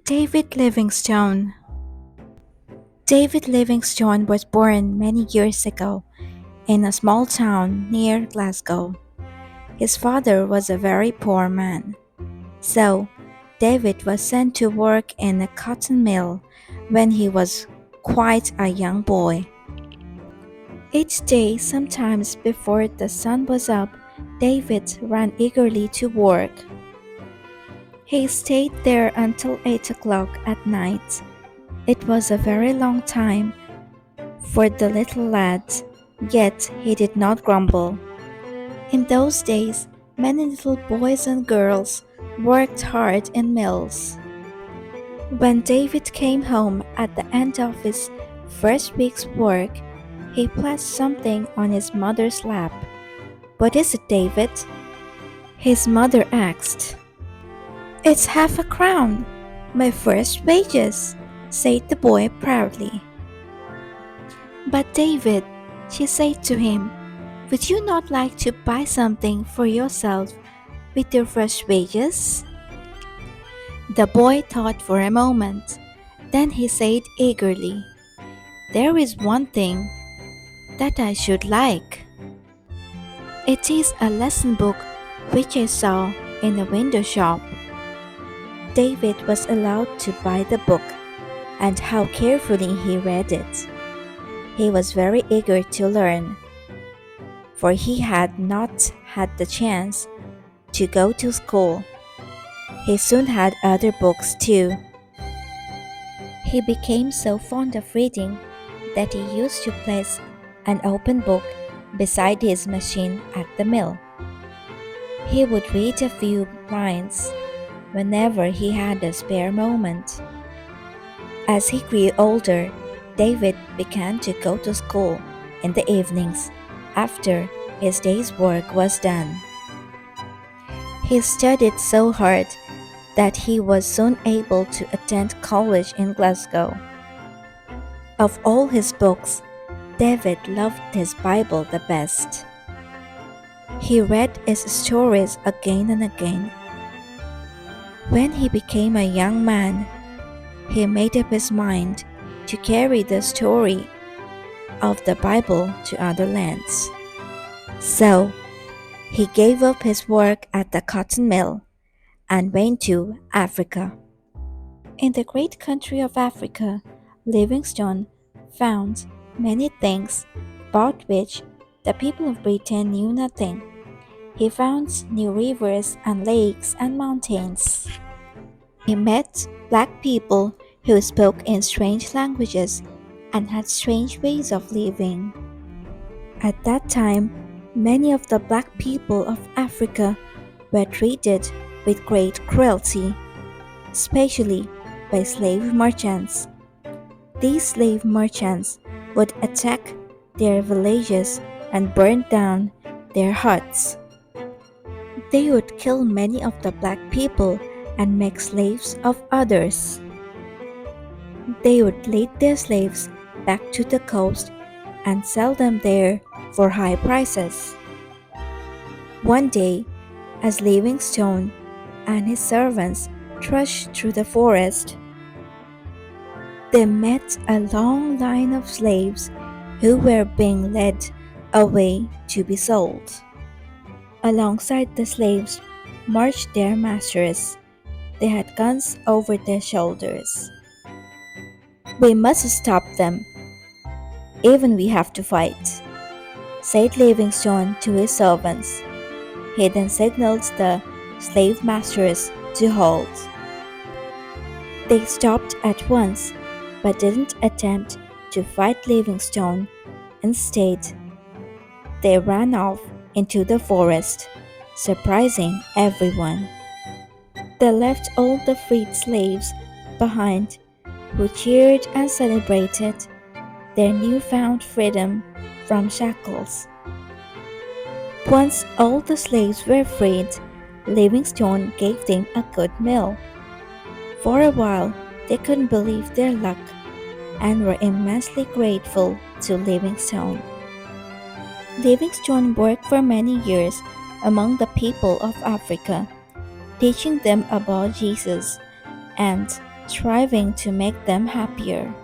David Livingstone. David Livingstone was born many years ago in a small town near Glasgow. His father was a very poor man, so David was sent to work in a cotton mill when he was quite a young boy. Each day, sometimes before the sun was up, David ran eagerly to work. He stayed there until 8 o'clock at night. It was a very long time for the little lad, yet he did not grumble. In those days, many little boys and girls worked hard in mills. When David came home at the end of his first week's work, he placed something on his mother's lap. "What is it, David?" his mother asked. "It's half a crown, my first wages," said the boy proudly. "But David," she said to him, "would you not like to buy something for yourself with your first wages?" The boy thought for a moment. Then he said eagerly, "There is one thing that I should like. It is a lesson book which I saw in a window shop." David was allowed to buy the book, and how carefully he read it. He was very eager to learn, for he had not had the chance to go to school. He soon had other books too. He became so fond of reading that he used to place an open book beside his machine at the mill. He would read a few lines whenever he had a spare moment. As he grew older, David began to go to school in the evenings after his day's work was done. He studied so hard that he was soon able to attend college in Glasgow. Of all his books, David loved his Bible the best. He read its stories again and again. When he became a young man, he made up his mind to carry the story of the Bible to other lands. So, he gave up his work at the cotton mill and went to Africa. In the great country of Africa, Livingstone found many things about which the people of Britain knew nothing. He found new rivers and lakes and mountains. He met black people who spoke in strange languages and had strange ways of living. At that time, many of the black people of Africa were treated with great cruelty, especially by slave merchants. These slave merchants would attack their villages and burn down their huts. They would kill many of the black people and make slaves of others. They would lead their slaves back to the coast and sell them there for high prices. One day, as Livingstone and his servants trudged through the forest, they met a long line of slaves who were being led away to be sold. Alongside the slaves marched their masters. They had guns over their shoulders. "We must stop them, even we have to fight," said Livingstone to his servants. He then signaled the slave masters to halt. They stopped at once, but didn't attempt to fight Livingstone. Instead, they ran off into the forest, surprising everyone. They left all the freed slaves behind, who cheered and celebrated their newfound freedom from shackles. Once all the slaves were freed, Livingstone gave them a good meal. For a while, they couldn't believe their luck and were immensely grateful to Livingstone. Livingstone worked for many years among the people of Africa, teaching them about Jesus and striving to make them happier.